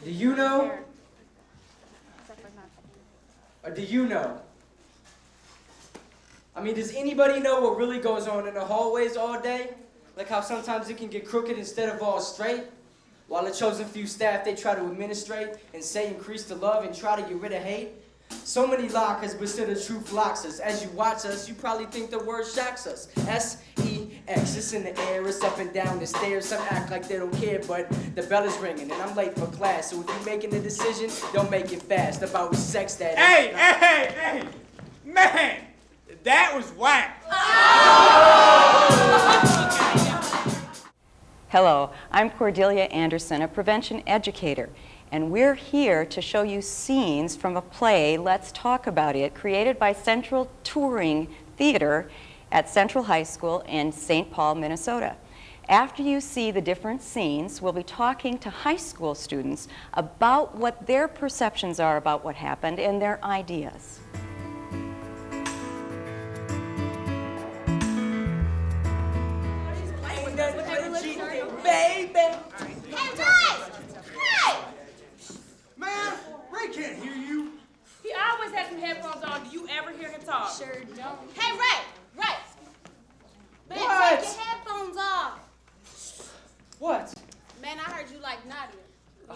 Do you know? Or do you know? I mean, does anybody know what really goes on in the hallways all day? Like how sometimes it can get crooked instead of all straight? While the chosen few staff, they try to administrate and say increase the love and try to get rid of hate. So many lockers, but still the truth locks us. As you watch us, you probably think the word shocks us. S-E-X, it's in the air, it's up and down the stairs. Some act like they don't care, but the bell is ringing and I'm late for class. So if you're making a decision, don't make it fast about sex that Hey! Man, that was whack. Hello, I'm Cordelia Anderson, a prevention educator, and we're here to show you scenes from a play, Let's Talk About It, created by Central Touring Theater at Central High School in St. Paul, Minnesota. After you see the different scenes, we'll be talking to high school students about what their perceptions are about what happened and their ideas. Baby! Hey, Ray! Hey! Man, Ray can't hear you. He always has some headphones on. Do you ever hear him talk? Sure don't. Hey, Ray! Man, What? take your headphones off. What? Man, I heard you like Nadia. A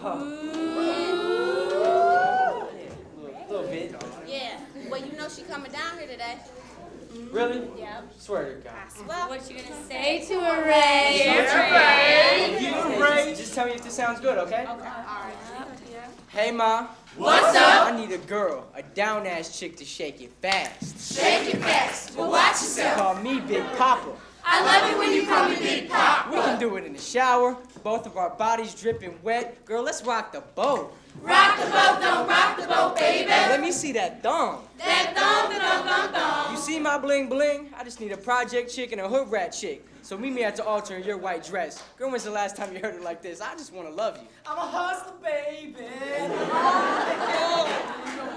little bit. Yeah. Well, you know she coming down here today. Really? Yep. Swear to God. Well, What you gonna say to her, Ray? Just tell me if this sounds good, okay? all right. Hey, Ma. What's up? I need a girl, a down-ass chick to shake it fast. Shake it fast. Well, watch yourself. Call me Big Papa. I love it when you call me Big Pop. We can do it in the shower, both of our bodies dripping wet. Girl, let's rock the boat. Rock the boat, don't rock the boat, baby. Let me see that thong. That thong. You see my bling bling? I just need a project chick and a hood rat chick. So meet me at the altar in your white dress. Girl, when's the last time you heard it like this? I just want to love you. I'm a hustler, baby.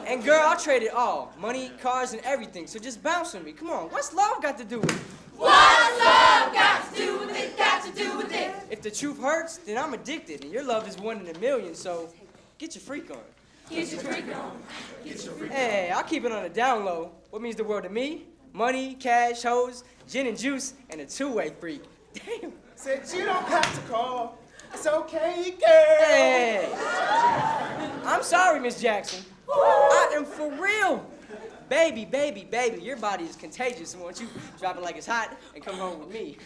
And girl, I'll trade it all. Money, cars, and everything. So just bounce with me. Come on, what's love got to do with it? What's love got to do with it? Got to do with it. If the truth hurts, then I'm addicted. And your love is 1 in a million, so get your freak on. Get your freak on. Get your freak on. Hey, I'll keep it on the down low. What means the world to me? Money, cash, hoes, gin and juice, and a two-way freak. Damn. Said you don't have to call. It's okay, girl. Hey. I'm sorry, Miss Jackson. I am for real. Baby, your body is contagious. And won't you drop it like it's hot and come home with me?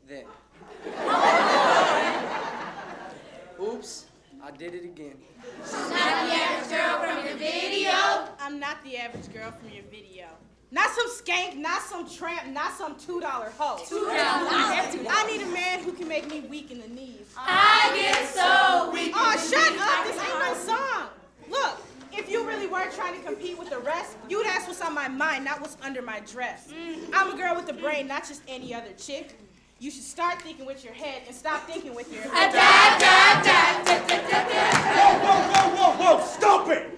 Then. Oops, I did it again. Not the average girl from your video. I'm not the average girl from your video. Not some skank, not some tramp, not some $2 hoe. I need a man who can make me weak in the knees. I get so weak. Oh, shut up! This ain't no song. Look, if you really were trying to compete with the rest, you'd ask what's on my mind, not what's under my dress. I'm a girl with a brain, not just any other chick. You should start thinking with your head and stop thinking with your head. Whoa, stop it!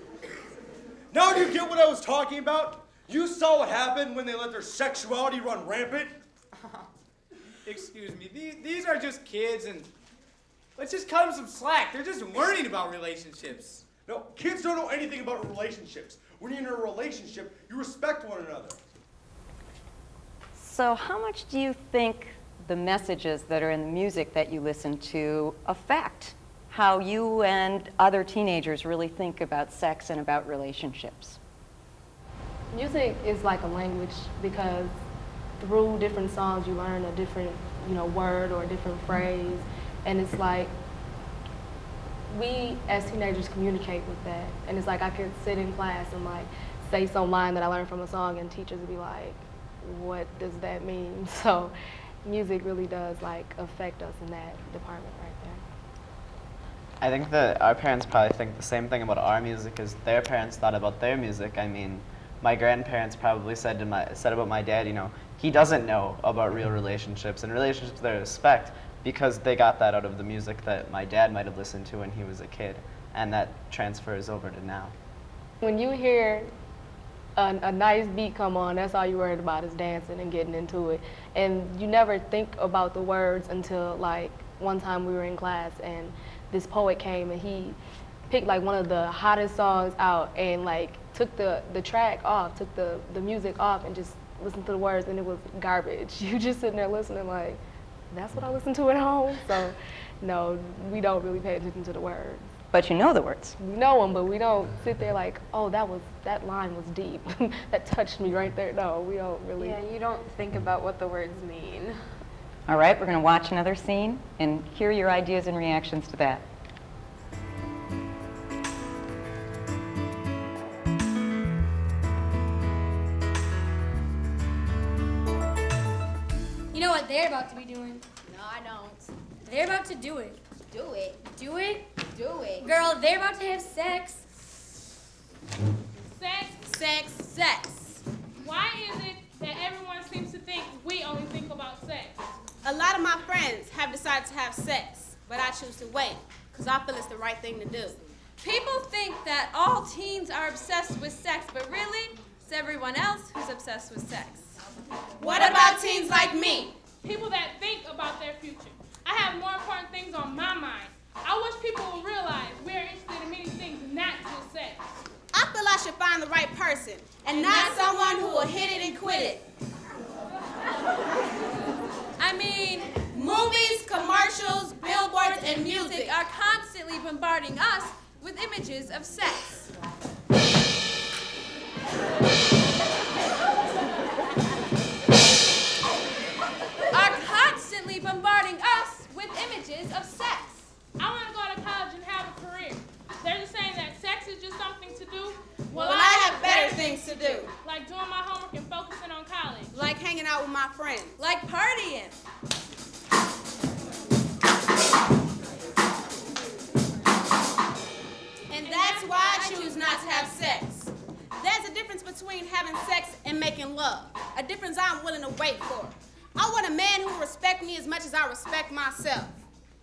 Now do you get what I was talking about? You saw what happened when they let their sexuality run rampant? Excuse me, these are just kids, and let's just cut them some slack. They're just learning about relationships. No, kids don't know anything about relationships. When you're in a relationship, you respect one another. So how much do you think the messages that are in the music that you listen to affect how you and other teenagers really think about sex and about relationships? Music is like a language because through different songs you learn a different, word or a different phrase, and it's like we as teenagers communicate with that, and it's like I could sit in class and like say some line that I learned from a song, and teachers would be like, "What does that mean?" So music really does like affect us in that department right there. I think that our parents probably think the same thing about our music as their parents thought about their music. I mean, my grandparents probably said about my dad, he doesn't know about real relationships and relationships that respect because they got that out of the music that my dad might have listened to when he was a kid, and that transfers over to now. When you hear a nice beat come on, that's all you're worried about is dancing and getting into it. And you never think about the words until like one time we were in class and this poet came and he picked like one of the hottest songs out and like took the track off, took the music off and just listened to the words, and it was garbage. You just sitting there listening like, that's what I listen to at home? So no, we don't really pay attention to the words. But you know the words. We know them, but we don't sit there like, oh, that line was deep. That touched me right there. No, we don't really. Yeah, you don't think about what the words mean. All right, we're going to watch another scene and hear your ideas and reactions to that. You know what they're about to be doing? No, I don't. They're about to do it. Do it. Do it? Do it. Girl, they're about to have sex. Sex? Sex. Sex. Why is it that everyone seems to think we only think about sex? A lot of my friends have decided to have sex, but I choose to wait, because I feel it's the right thing to do. People think that all teens are obsessed with sex, but really, it's everyone else who's obsessed with sex. What about teens like me? People that think about their future. I have more important things on my mind. I wish people would realize we are interested in many things, not just sex. I feel I should find the right person, and not someone who will hit it and quit it. I mean, Movies, commercials, billboards, and music are constantly bombarding us with images of sex. Are constantly bombarding us with images of sex. I want to go to college and have a career. They're just saying that sex is just something to do. Well, I have better things to do, Like doing my homework and focusing on college. like hanging out with my friends. Like partying. And that's why I choose not to have sex. There's a difference between having sex and making love, a difference I'm willing to wait for. I want a man who will respect me as much as I respect myself.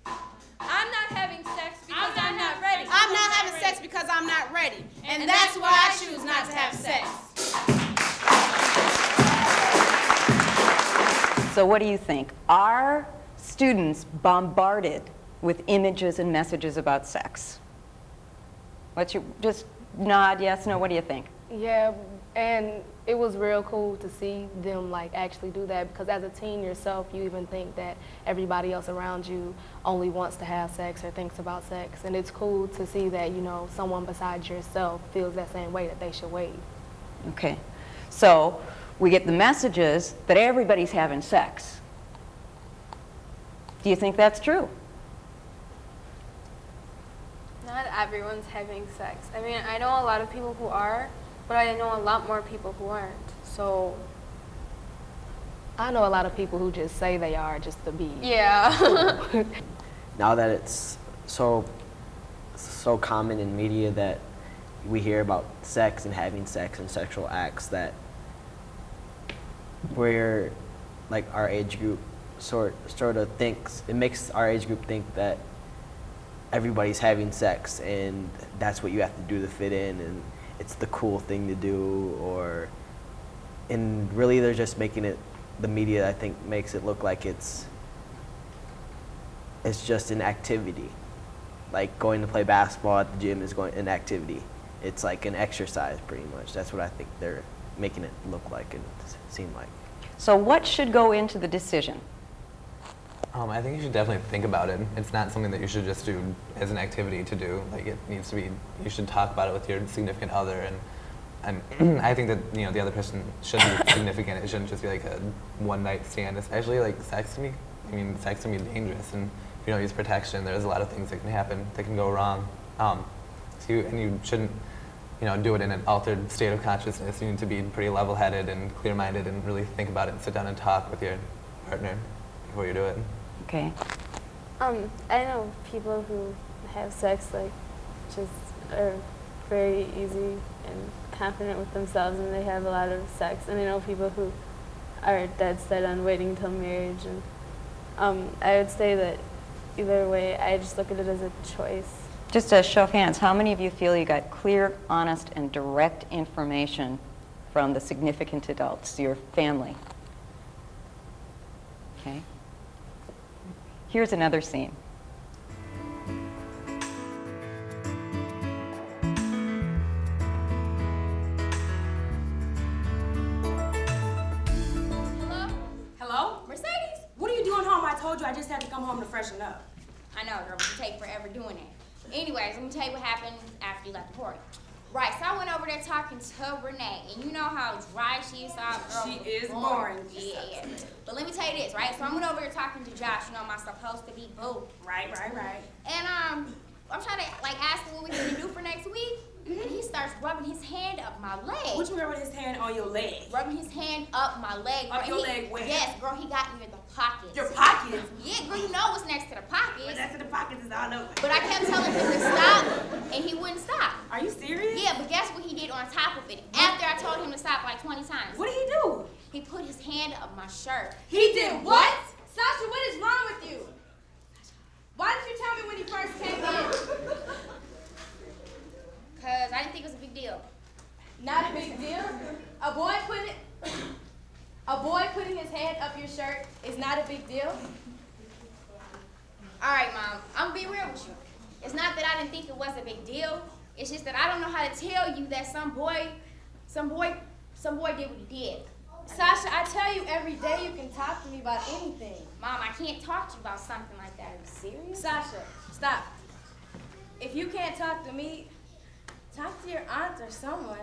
I'm not having sex because I'm not ready. I'm not having sex because I'm not ready. And that's why I choose not to have sex. So what do you think? Are students bombarded with images and messages about sex? What's your, just nod, yes, no, what do you think? Yeah, and it was real cool to see them like actually do that, because as a teen yourself, you even think that everybody else around you only wants to have sex or thinks about sex, and it's cool to see that, you know, someone besides yourself feels that same way, that they should wait. Okay, so we get the messages that everybody's having sex. Do you think that's true? Not everyone's having sex. I mean, I know a lot of people who are, but I know a lot more people who aren't. So I know a lot of people who just say they are just to be. yeah. Now that it's so common in media that we hear about sex and having sex and sexual acts, that we're, like, our age group sort of thinks, it makes our age group think that everybody's having sex and that's what you have to do to fit in, and it's the cool thing to do, and really they're just making it, the media I think makes it look like it's just an activity. Like going to play basketball at the gym is an activity. It's like an exercise pretty much. That's what I think they're making it look like and seem like. So what should go into the decision? I think you should definitely think about it. It's not something that you should just do as an activity to do. Like, it needs to be, you should talk about it with your significant other, and I think that, you know, the other person should be significant. It shouldn't just be like a one-night stand, especially like sex to me. I mean, sex can be dangerous, and if you don't use protection, there's a lot of things that can happen that can go wrong. And you shouldn't, you know, do it in an altered state of consciousness. You need to be pretty level-headed and clear-minded and really think about it and sit down and talk with your partner before you do it. Okay. I know people who have sex, like, just are very easy and confident with themselves, and they have a lot of sex. And I know people who are dead set on waiting until marriage. And I would say that either way, I just look at it as a choice. Just a show of hands, how many of you feel you got clear, honest, and direct information from the significant adults, your family? Okay. Here's another scene. just had to come home to freshen up. I know, girl, but you take forever doing it. Anyways, let me tell you what happened after you left the party. Right, so I went over there talking to Renee, and you know how dry she is, girl. She is boring. Yeah. But let me tell you this, right? So I went over there talking to Josh, you know, my supposed to be boo. Right. And I'm trying to like ask him what we gonna do for next week. And he starts rubbing his hand up my leg. What you mean rubbing his hand on your leg? Rubbing his hand up my leg. Up your leg where? Yes, girl, he got me in the pockets. Your pockets? Yeah, girl, you know what's next to the pockets. What's next to the pockets is all over. But I kept telling him to stop, and he wouldn't stop. Are you serious? Yeah, but guess what he did on top of it? After I told him to stop like 20 times. What did he do? He put his hand up my shirt. He did what? Sasha, what is wrong with you? Why didn't you tell me when he first came in? Because I didn't think it was a big deal. Not a big deal? A boy putting his hand up your shirt is not a big deal? All right, Mom, I'm gonna be real with you. It's not that I didn't think it was a big deal. It's just that I don't know how to tell you that some boy did what he did. Sasha, I tell you every day you can talk to me about anything. Mom, I can't talk to you about something like that. Are you serious? Sasha, stop. If you can't talk to me, talk to your aunt or someone.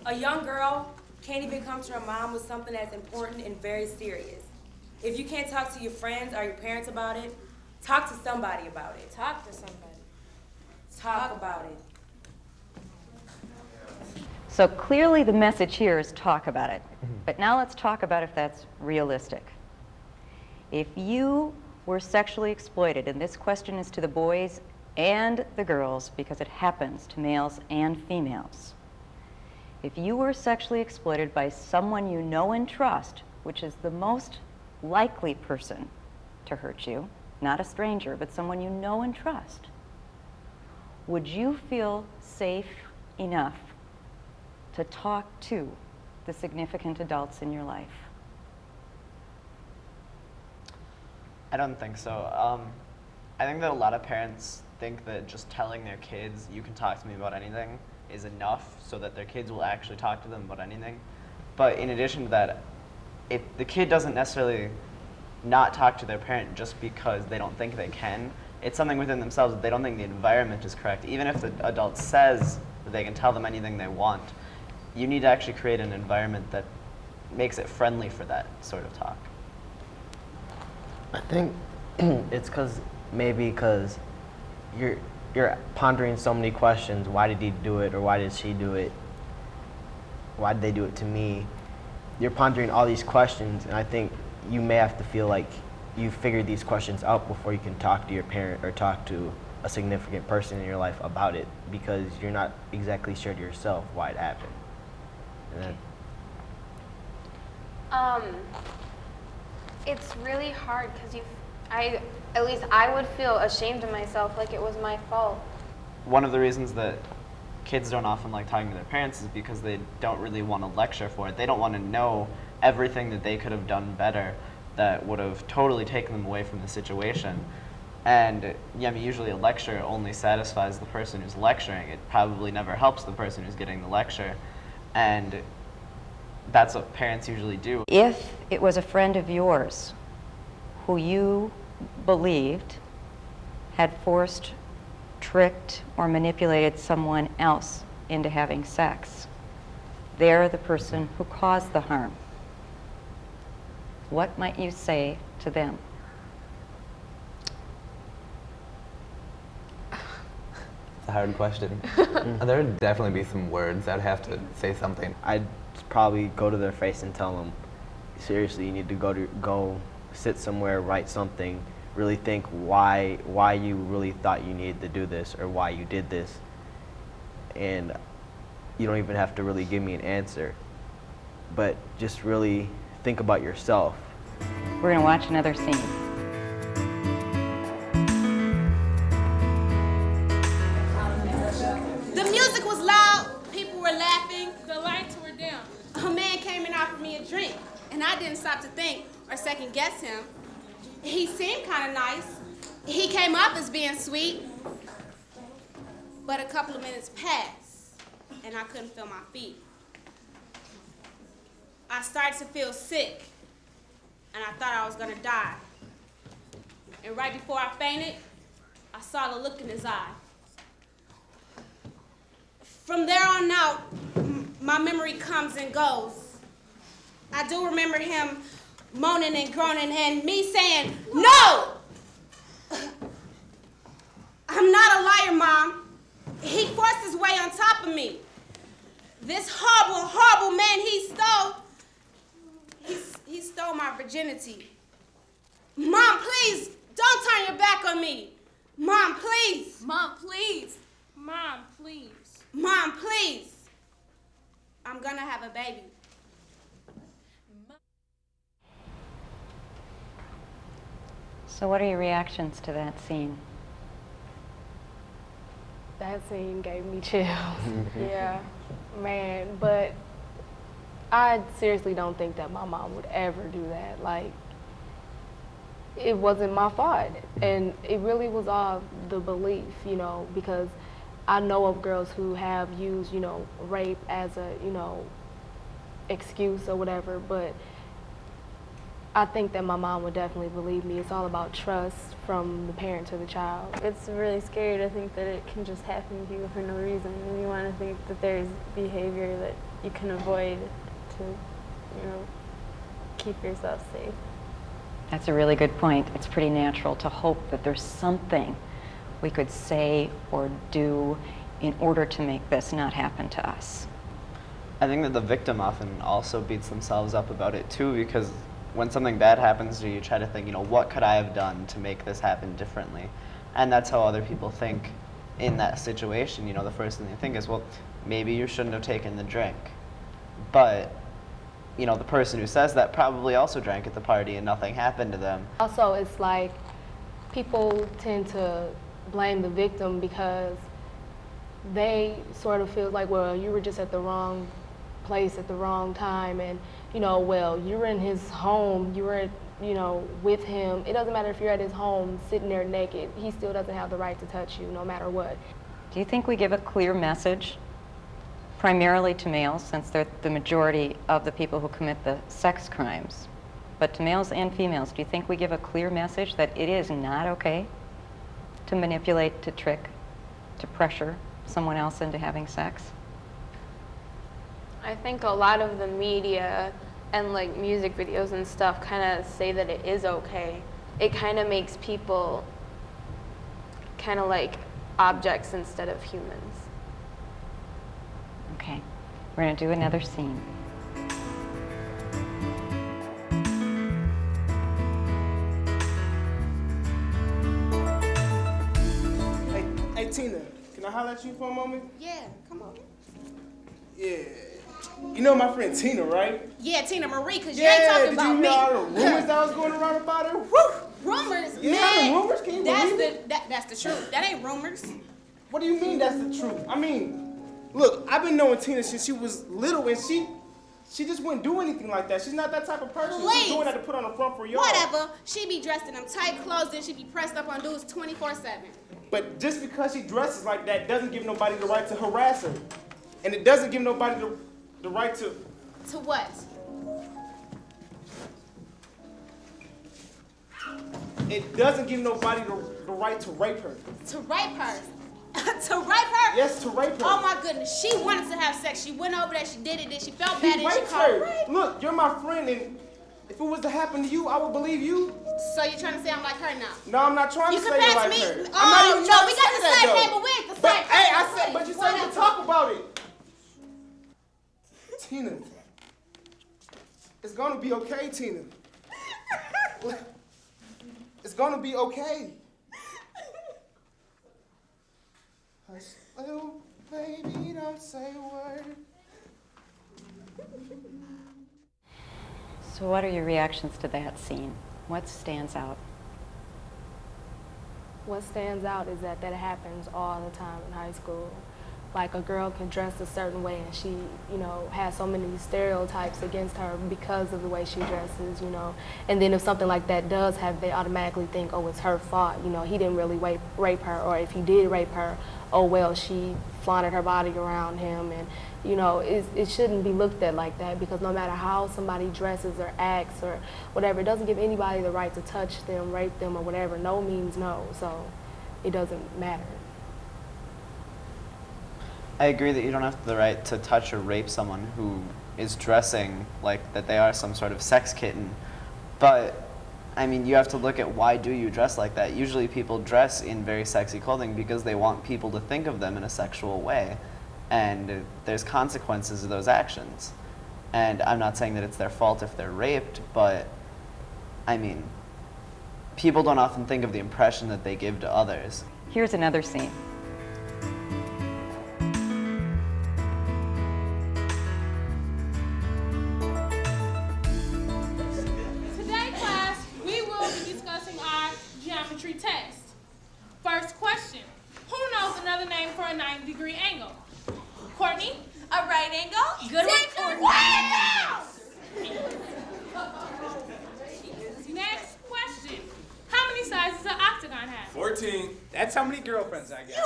A young girl can't even come to her mom with something that's important and very serious. If you can't talk to your friends or your parents about it, talk to somebody about it. Talk to somebody. Talk about it. So clearly the message here is talk about it. But now let's talk about if that's realistic. If you were sexually exploited, and this question is to the boys and the girls because it happens to males and females. If you were sexually exploited by someone you know and trust, which is the most likely person to hurt you, not a stranger, but someone you know and trust, would you feel safe enough to talk to the significant adults in your life? I don't think so. I think that a lot of parents think that just telling their kids, you can talk to me about anything, is enough so that their kids will actually talk to them about anything. But in addition to that, the kid doesn't necessarily not talk to their parent just because they don't think they can. It's something within themselves that they don't think the environment is correct. Even if the adult says that they can tell them anything they want, you need to actually create an environment that makes it friendly for that sort of talk. I think it's maybe because you're pondering so many questions. Why did he do it, or why did she do it? Why did they do it to me? You're pondering all these questions, and I think you may have to feel like you figured these questions out before you can talk to your parent or talk to a significant person in your life about it, because you're not exactly sure to yourself why it happened. And It's really hard because at least I would feel ashamed of myself, like it was my fault. One of the reasons that kids don't often like talking to their parents is because they don't really want to lecture for it. They don't want to know everything that they could have done better that would have totally taken them away from the situation. And yeah, I mean, usually a lecture only satisfies the person who's lecturing. It probably never helps the person who's getting the lecture. And that's what parents usually do. If it was a friend of yours who you believed had forced, tricked, or manipulated someone else into having sex, they're the person who caused the harm. What might you say to them? It's a hard question. There would definitely be some words. I'd have to say something. I'd probably go to their face and tell them, seriously, you need to go sit somewhere, write something, really think why you really thought you needed to do this or why you did this. And you don't even have to really give me an answer, but just really think about yourself. We're going to watch another scene. The music was loud, people were laughing. The lights were dim. A man came and offered me a drink, and I didn't stop to think or second guess him. He seemed kind of nice. He came up as being sweet, but a couple of minutes passed, and I couldn't feel my feet. I started to feel sick. and I thought I was gonna die. And right before I fainted, I saw the look in his eye. From there on out, my memory comes and goes. I do remember him moaning and groaning and me saying, "No! I'm not a liar, Mom. He forced his way on top of me. This horrible, horrible man, he stole my virginity. Mom, please, don't turn your back on me. Mom, please. Mom, please. Mom, please. Mom, please. I'm gonna have a baby." So what are your reactions to that scene? That scene gave me chills. Yeah, man. But I seriously don't think that my mom would ever do that. Like, it wasn't my fault. And it really was all the belief, you know, because I know of girls who have used, you know, rape as a, you know, excuse or whatever, but I think that my mom would definitely believe me. It's all about trust from the parent to the child. It's really scary to think that it can just happen to you for no reason, and you want to think that there's behavior that you can avoid to, you know, keep yourself safe. That's a really good point. It's pretty natural to hope that there's something we could say or do in order to make this not happen to us. I think that the victim often also beats themselves up about it too, because when something bad happens to you, you try to think, you know, what could I have done to make this happen differently? And that's how other people think in that situation. You know, the first thing they think is, well, maybe you shouldn't have taken the drink. But, you know, the person who says that probably also drank at the party and nothing happened to them. Also, it's like people tend to blame the victim because they sort of feel like, well, you were just at the wrong place at the wrong time, and, you know, well, you were in his home, you were, you know, with him. It doesn't matter if you're at his home sitting there naked. He still doesn't have the right to touch you no matter what. Do you think we give a clear message, primarily to males, since they're the majority of the people who commit the sex crimes, but to males and females, do you think we give a clear message that it is not okay to manipulate, to trick, to pressure someone else into having sex? I think a lot of the media and like music videos and stuff kind of say that it is okay. It kind of makes people kind of like objects instead of humans. Okay, we're going to do another scene. Hey Tina, can I holler at you for a moment? Yeah, come on. Yeah. You know my friend Tina, right? Yeah, Tina Marie, because you ain't talking about me. Yeah, did you know all the rumors that was going around about her? Woo! Rumors? Yeah, man, the rumors? Can you believe it? That's the truth. That ain't rumors. What do you mean that's the truth? I mean, look, I've been knowing Tina since she was little, and she just wouldn't do anything like that. She's not that type of person. Please. She's doing that to put on the front for y'all. Whatever. She be dressed in them tight clothes, then she be pressed up on dudes 24/7. But just because she dresses like that doesn't give nobody the right to harass her. And it doesn't give nobody the right to... To what? It doesn't give nobody the right to rape her. To rape her? To rape her? Yes, to rape her. Oh my goodness. She wanted to have sex. She went over there, she did it, then she felt bad, He and she raped called her. rape. Look, you're my friend, and if it was to happen to you, I would believe you. So you're trying to say I'm like her now? No, I'm not trying to say you're like me? her. Oh, I'm not even no, trying we to got say the that, same though. name, but we ain't the But, same hey, I person. said, but you said we could talk about it. Tina, it's gonna be okay, Tina. It's gonna be okay. Hush, little baby, don't say a word. So what are your reactions to that scene? What stands out? What stands out is that that happens all the time in high school. like a girl can dress a certain way and she, you know, has so many stereotypes against her because of the way she dresses, you know. And then if something like that does happen, they automatically think, oh, it's her fault, you know, he didn't really rape her, or if he did rape her, oh, well, she flaunted her body around him. And, you know, it shouldn't be looked at like that, because no matter how somebody dresses or acts or whatever, it doesn't give anybody the right to touch them, rape them, or whatever. No means no, so it doesn't matter. I agree that you don't have the right to touch or rape someone who is dressing like that they are some sort of sex kitten. But, I mean, you have to look at why do you dress like that. Usually people dress in very sexy clothing because they want people to think of them in a sexual way. And there's consequences of those actions. And I'm not saying that it's their fault if they're raped, but, I mean, people don't often think of the impression that they give to others. Here's another scene. Today, class, we will be discussing our geometry test. First question, who knows another name for a 90-degree angle? Courtney? A right angle? Good one, Courtney. Next question, how many sides does an octagon have? 14. That's how many girlfriends I get.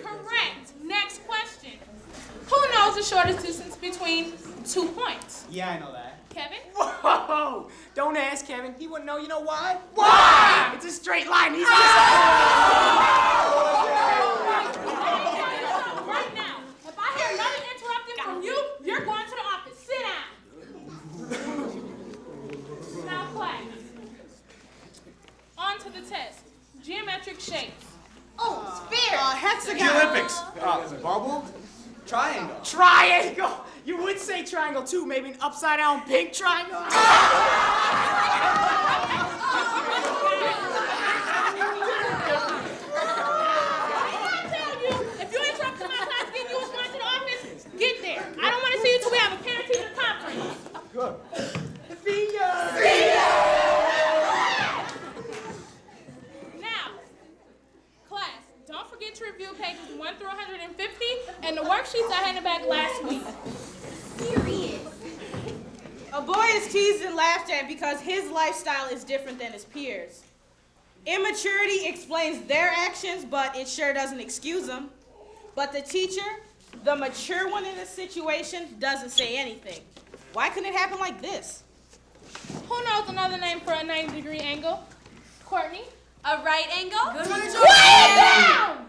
Correct. Next question, who knows the shortest distance between 2 points? Yeah, I know that. Kevin? Whoa! Don't ask Kevin. He wouldn't know. You know why? Why? It's a straight line. He's just... Right now, if I hear another interrupting from you, you're going to the office. Sit down. Now, class. On to the test. Geometric shapes. Oh, sphere. Hexagon. The Olympics. Bubble. Triangle. Triangle! You would say triangle too, maybe an upside down pink triangle. If you interrupt my class again, you was going to the office, get there. I don't want to see you till we have a parent-teacher conference. Good. See ya! Now, class, don't forget to review pages 1 through 150 and the worksheets I handed back last week. Serious. A boy is teased and laughed at because his lifestyle is different than his peers. Immaturity explains their actions, but it sure doesn't excuse them. But the teacher, the mature one in the situation, doesn't say anything. Why couldn't it happen like this? Who knows another name for a 90-degree angle? Courtney? A right angle? Good one, Quiet down!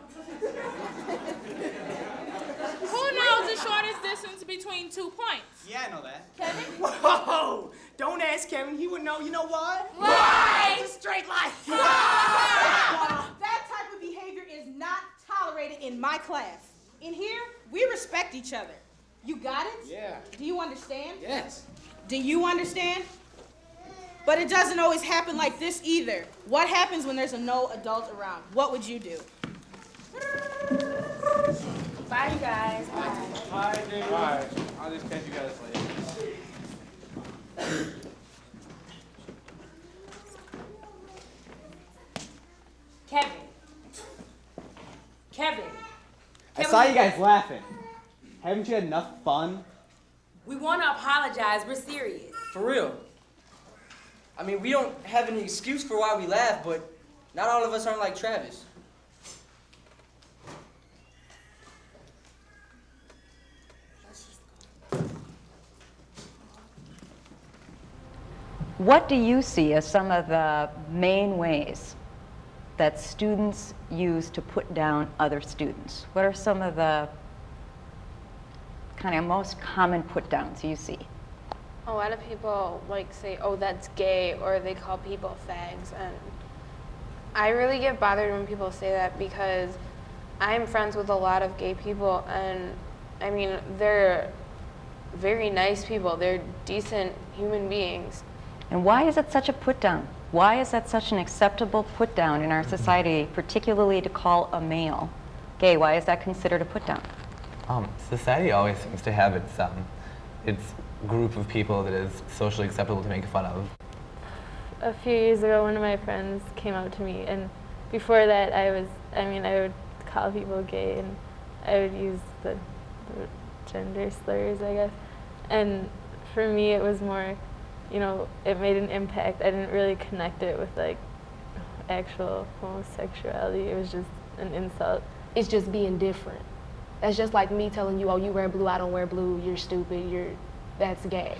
Who knows the shortest distance between 2 points? Yeah, I know that. Kevin? Whoa! Don't ask Kevin. He would know. You know why? Why? It's a straight line. That type of behavior is not tolerated in my class. In here, we respect each other. You got it? Yeah. Do you understand? Yes. Do you understand? But it doesn't always happen like this either. What happens when there's no adult around? What would you do? Bye, you guys. Hi, Dave. Bye. I'll just catch you guys later. Kevin. I saw you guys laughing. Haven't you had enough fun? We want to apologize. We're serious. For real. I mean, we don't have any excuse for why we laugh, but not all of us aren't like Travis. What do you see as some of the main ways that students use to put down other students? What are some of the kind of most common put downs you see? A lot of people like say, oh, that's gay, or they call people fags. And I really get bothered when people say that because I'm friends with a lot of gay people, and I mean, they're very nice people. They're decent human beings. And why is it such a put down? Why is that such an acceptable put down in our society, particularly to call a male gay? Why is that considered a put down? Society always seems to have its group of people that is socially acceptable to make fun of. A few years ago, one of my friends came up to me and before that, I would call people gay, and I would use the gender slurs, I guess. And for me, it was more, it made an impact. I didn't really connect it with like actual homosexuality. It was just an insult. It's just being different. That's just like me telling you, oh, you wear blue, I don't wear blue, you're stupid, that's gay.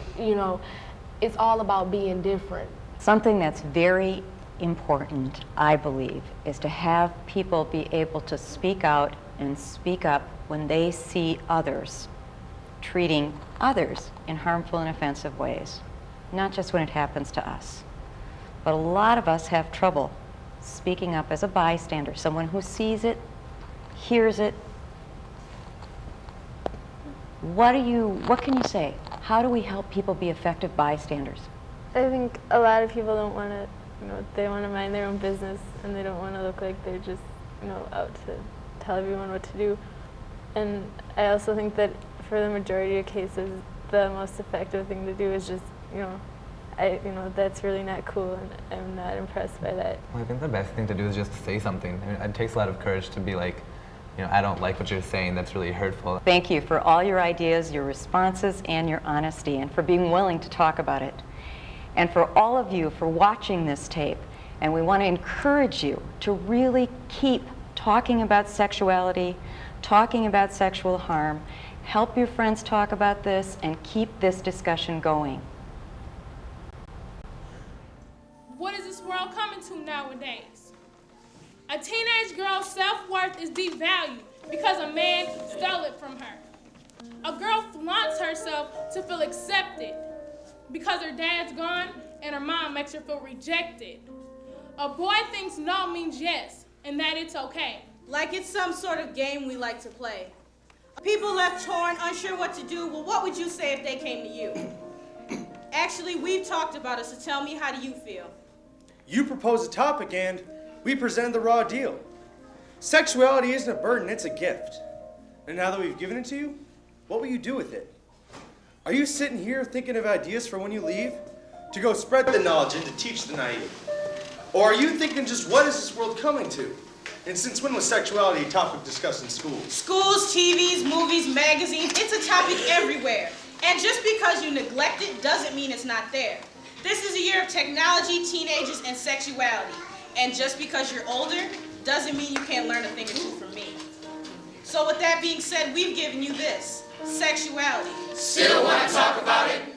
It's all about being different. Something that's very important, I believe, is to have people be able to speak out and speak up when they see others treating others in harmful and offensive ways, not just when it happens to us. But a lot of us have trouble speaking up as a bystander, someone who sees it, hears it. What can you say? How do we help people be effective bystanders? I think a lot of people don't want to, they want to mind their own business, and they don't want to look like they're just, out to tell everyone what to do. And I also think that for the majority of cases, the most effective thing to do is just, that's really not cool, and I'm not impressed by that. Well, I think the best thing to do is just say something. I mean, it takes a lot of courage to be like, I don't like what you're saying, that's really hurtful. Thank you for all your ideas, your responses, and your honesty, and for being willing to talk about it. And for all of you for watching this tape. And we want to encourage you to really keep talking about sexuality, talking about sexual harm. Help your friends talk about this and keep this discussion going. What is this world coming to nowadays? A teenage girl's self-worth is devalued because a man stole it from her. A girl flaunts herself to feel accepted because her dad's gone and her mom makes her feel rejected. A boy thinks no means yes, and that it's okay. Like it's some sort of game we like to play. People left torn, unsure what to do. Well, what would you say if they came to you? Actually, we've talked about it, so tell me, how do you feel? You proposed a topic and we presented the raw deal. Sexuality isn't a burden, it's a gift. And now that we've given it to you, what will you do with it? Are you sitting here thinking of ideas for when you leave? To go spread the knowledge and to teach the naive? Or are you thinking just what is this world coming to? And since when was sexuality a topic discussed in schools? Schools, TVs, movies, magazines, it's a topic everywhere. And just because you neglect it doesn't mean it's not there. This is a year of technology, teenagers, and sexuality. And just because you're older doesn't mean you can't learn a thing or two from me. So with that being said, we've given you this, sexuality. Still want to talk about it?